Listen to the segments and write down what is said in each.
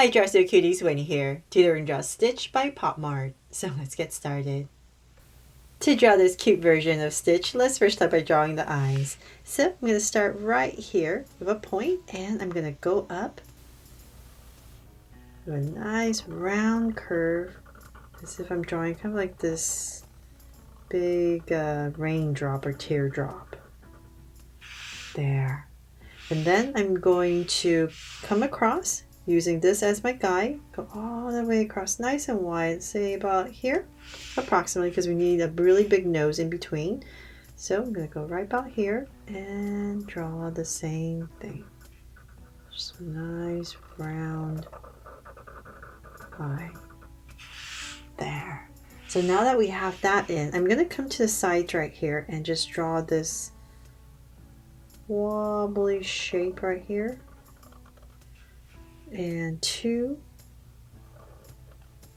Hi Draw So Cuties, Winnie here, tutoring Draw Stitch by PopMart. So let's get started. To draw this cute version of Stitch, let's first start by drawing the eyes. So I'm going to start right here with a point, and I'm going to go up with a nice round curve, as if I'm drawing kind of like this big raindrop or teardrop. There. And then I'm going to come across using this as my guide, go all the way across nice and wide, say about here approximately, because we need a really big nose in between. So I'm going to go right about here and draw the same thing. Just a nice round eye. There. So now that we have that in, I'm going to come to the sides right here and just draw this wobbly shape right here. And two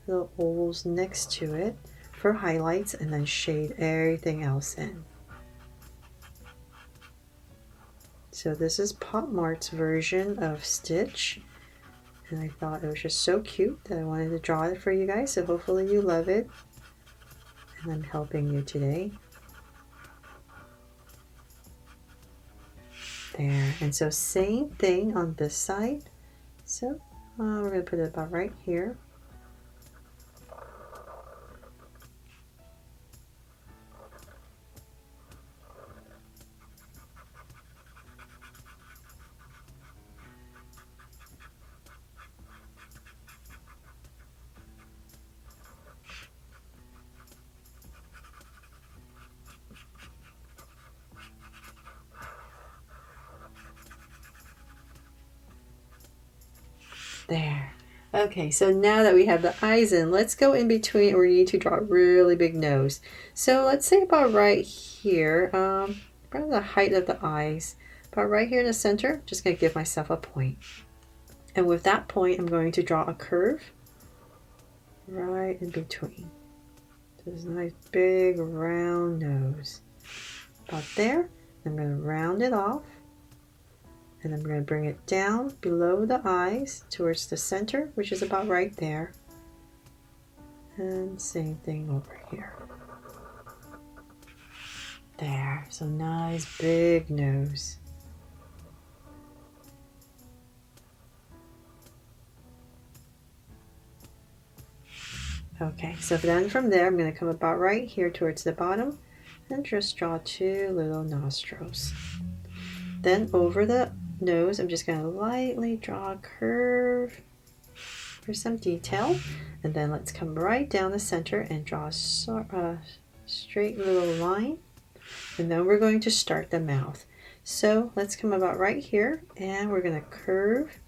little ovals next to it for highlights, and then shade everything else in. So this is PopMart's version of Stitch, and I thought it was just so cute that I wanted to draw it for you guys, so hopefully you love it, and I'm helping you today. There, and so same thing on this side. So we're going to put it about right here. There. Okay, so now that we have the eyes in, let's go in between, or we need to draw a really big nose. So let's say about right here, about the height of the eyes, about right here in the center, just going to give myself a point. And with that point, I'm going to draw a curve right in between. This nice big round nose. About there, I'm going to round it off. And I'm going to bring it down below the eyes towards the center, which is about right there. And same thing over here. There, so nice big nose. Okay, so then from there, I'm going to come about right here towards the bottom and just draw two little nostrils. Then over the nose, I'm just going to lightly draw a curve for some detail, and then let's come right down the center and draw a straight little line, and then we're going to start the mouth. So let's come about right here, and we're going to curve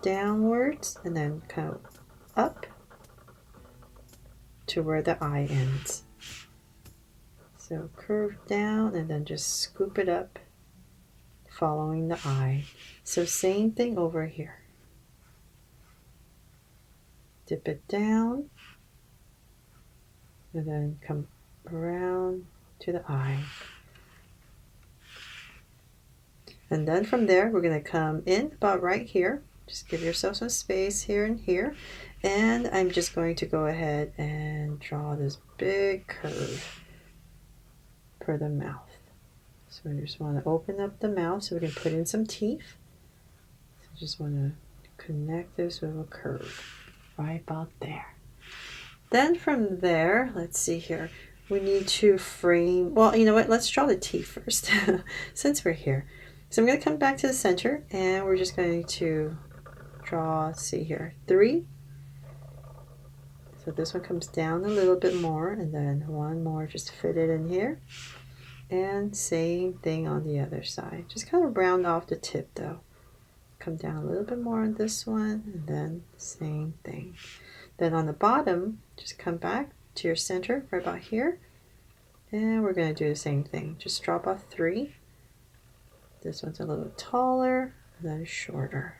downwards and then come up to where the eye ends. So curve down and then just scoop it up following the eye. So same thing over here. Dip it down and then come around to the eye. And then from there, we're going to come in about right here. Just give yourself some space here and here. And I'm just going to go ahead and draw this big curve for the mouth. So we just want to open up the mouth so we can put in some teeth. So just want to connect this with a curve right about there. Then from there, let's see here, we need to frame, well, you know what, let's draw the teeth first since we're here. So I'm going to come back to the center, and we're just going to draw, let's see here, 3. So this one comes down a little bit more, and then one more, just fit it in here. And same thing on the other side. Just kind of round off the tip though. Come down a little bit more on this one, and then same thing. Then on the bottom, just come back to your center right about here. And we're going to do the same thing. Just drop off 3. This one's a little taller, and then shorter.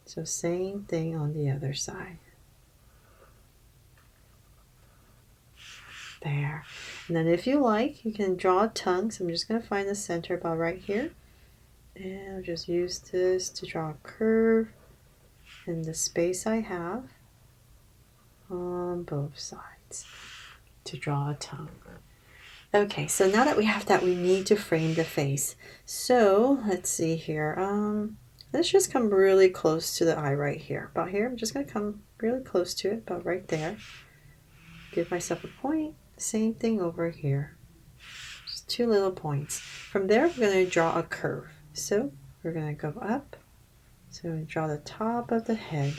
So same thing on the other side. There. And then if you like, you can draw a tongue. So I'm just going to find the center about right here. And I'll just use this to draw a curve in the space I have on both sides to draw a tongue. Okay, so now that we have that, we need to frame the face. So let's see here. Let's just come really close to the eye right here. About here, I'm just gonna come really close to it, about right there. Give myself a point. Same thing over here. Just 2 little points. From there, we're gonna draw a curve. So we're gonna go up. So we're gonna draw the top of the head.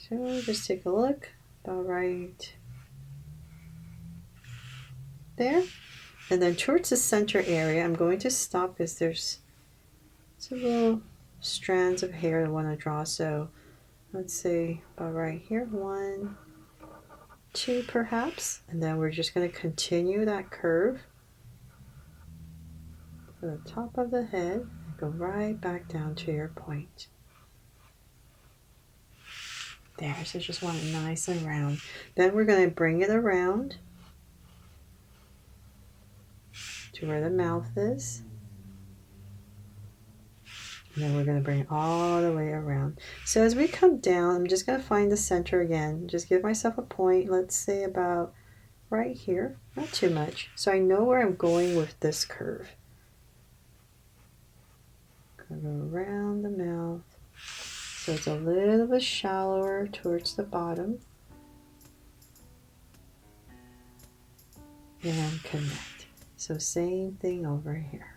So just take a look, about right there. And then towards the center area, I'm going to stop because there's some little strands of hair I want to draw. So let's say about right here, 1, 2 perhaps. And then we're just going to continue that curve to the top of the head and go right back down to your point. There, so just want it nice and round. Then we're going to bring it around to where the mouth is. And then we're going to bring it all the way around. So as we come down, I'm just going to find the center again. Just give myself a point, let's say about right here. Not too much. So I know where I'm going with this curve. Going to go around the mouth. So it's a little bit shallower towards the bottom. And connect. So same thing over here.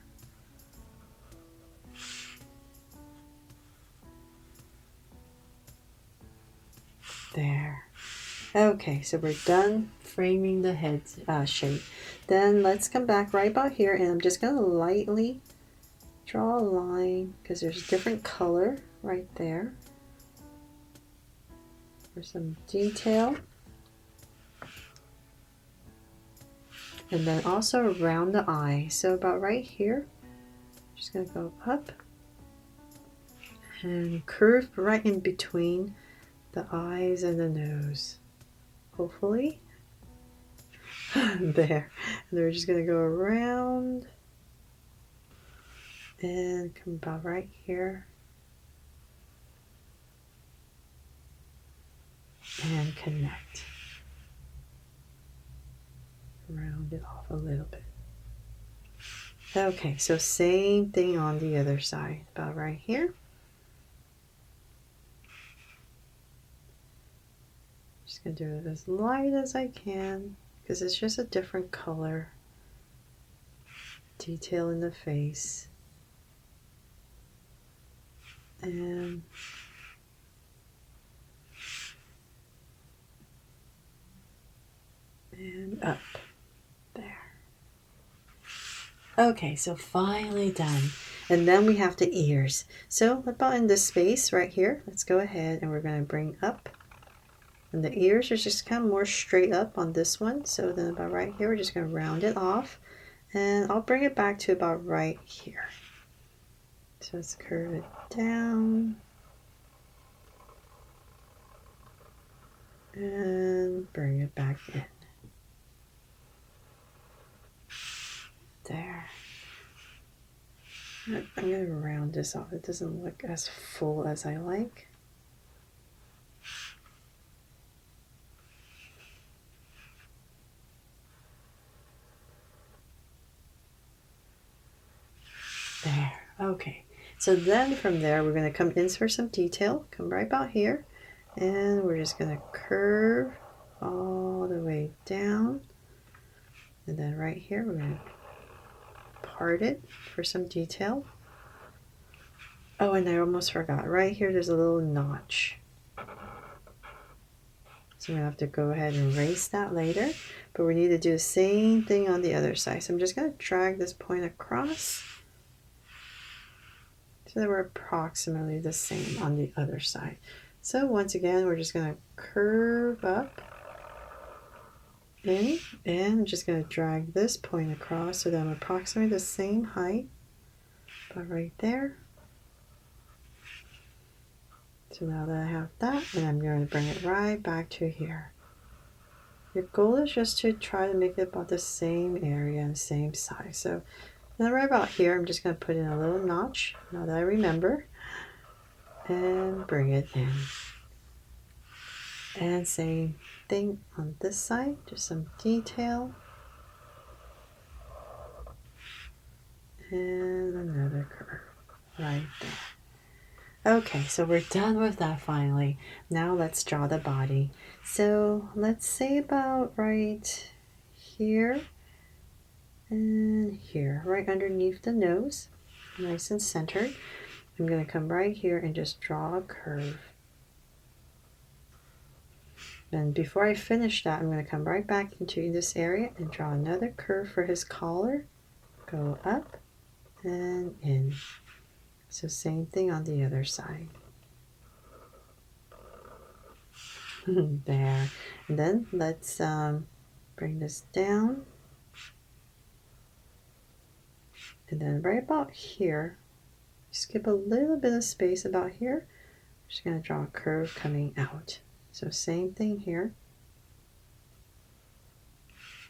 There. Okay, so we're done framing the head shape. Then let's come back right about here, and I'm just going to lightly draw a line because there's a different color right there for some detail. And then also around the eye. So about right here, I'm just going to go up and curve right in between the eyes and the nose. Hopefully. There. And then we're just going to go around and come about right here and connect. Round it off a little bit. Okay, so same thing on the other side, about right here. Just gonna do it as light as I can because it's just a different color. Detail in the face. And up. There. Okay, so finally done. And then we have the ears. So about in this space right here, let's go ahead and we're going to bring up. And the ears are just kind of more straight up on this one. So then about right here, we're just going to round it off. And I'll bring it back to about right here. So let's curve it down. And bring it back in. There. I'm going to round this off. It doesn't look as full as I like. There. Okay. So then from there, we're going to come in for some detail. Come right about here. And we're just going to curve all the way down. And then right here, we're going to part it for some detail. Oh, and I almost forgot. Right here, there's a little notch. So I'm going to have to go ahead and erase that later. But we need to do the same thing on the other side. So I'm just going to drag this point across. So that we're approximately the same on the other side. So once again, we're just going to curve up in, and I'm just going to drag this point across so that I'm approximately the same height, about right there. So now that I have that, and I'm going to bring it right back to here. Your goal is just to try to make it about the same area and same size. So then right about here, I'm just going to put in a little notch, now that I remember, and bring it in. And same thing on this side, just some detail. And another curve right there. Okay, so we're done with that finally. Now let's draw the body. So let's say about right here and here, right underneath the nose, nice and centered. I'm going to come right here and just draw a curve. And before I finish that, I'm going to come right back into this area and draw another curve for his collar. Go up and in. So same thing on the other side. There. And then let's bring this down. And then right about here, skip a little bit of space about here. I'm just going to draw a curve coming out. So same thing here.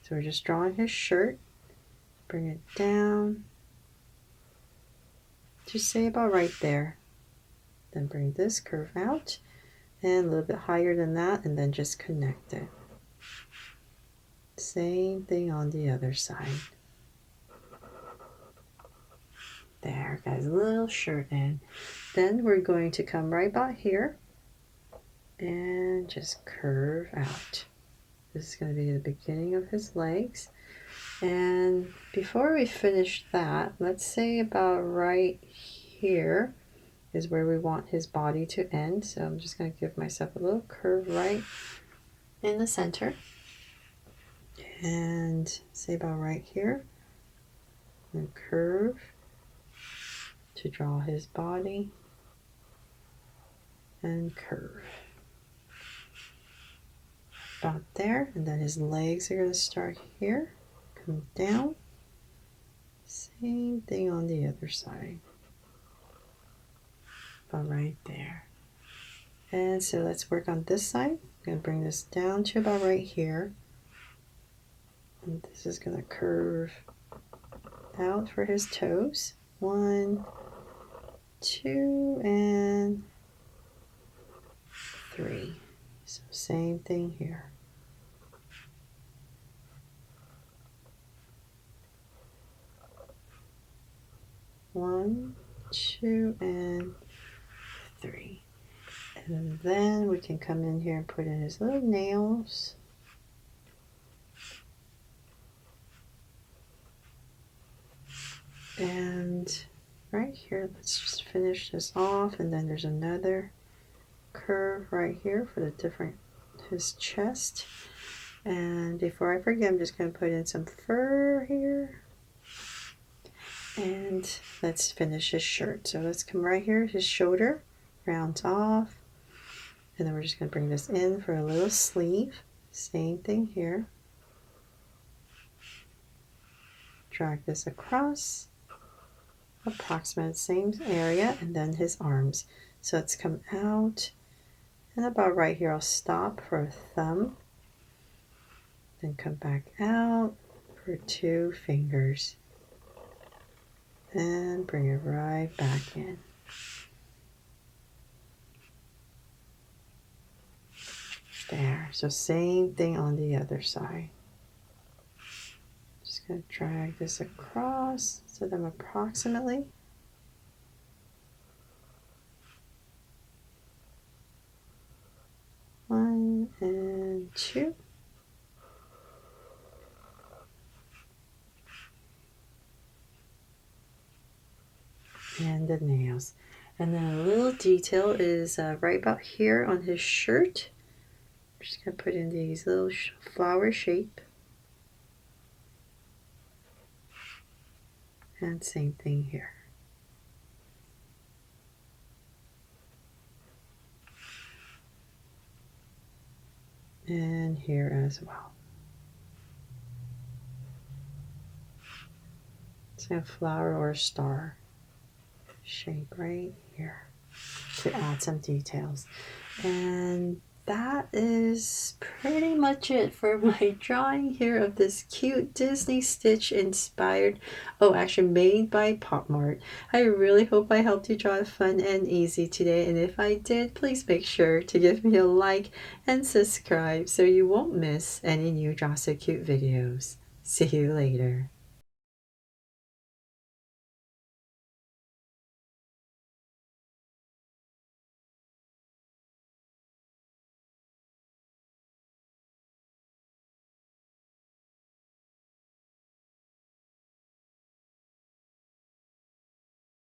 So we're just drawing his shirt. Bring it down. Just say about right there. Then bring this curve out and a little bit higher than that, and then just connect it. Same thing on the other side. There, guys, a little shirt in. Then we're going to come right about here and just curve out. This is going to be the beginning of his legs. And before we finish that, let's say about right here is where we want his body to end. So I'm just going to give myself a little curve right in the center. And say about right here. And curve to draw his body. And curve. About there. And then his legs are going to start here. Come down. Same thing on the other side. About right there. And so let's work on this side. I'm going to bring this down to about right here. And this is going to curve out for his toes. 1, 2, and 3. So same thing here. One, 2, and 3. And then we can come in here and put in his little nails. And right here, let's just finish this off. And then there's another curve right here for his chest. And before I forget, I'm just going to put in some fur here. And let's finish his shirt. So let's come right here, his shoulder, rounds off. And then we're just going to bring this in for a little sleeve. Same thing here. Drag this across. Approximate same area, and then his arms. So let's come out. And about right here, I'll stop for a thumb. Then come back out for 2 fingers. And bring it right back in. There. So same thing on the other side. Just going to drag this across so that I'm approximately. One and 2. And the nails. And then a little detail is right about here on his shirt. I'm just going to put in these little flower shape. And same thing here. And here as well. It's a flower or a star shape right here to add some details. And that is pretty much it for my drawing here of this cute Disney Stitch inspired, oh, actually made by PopMart. I really hope I helped you draw fun and easy today, and if I did, please make sure to give me a like and subscribe so you won't miss any new Draw So Cute videos. See you later.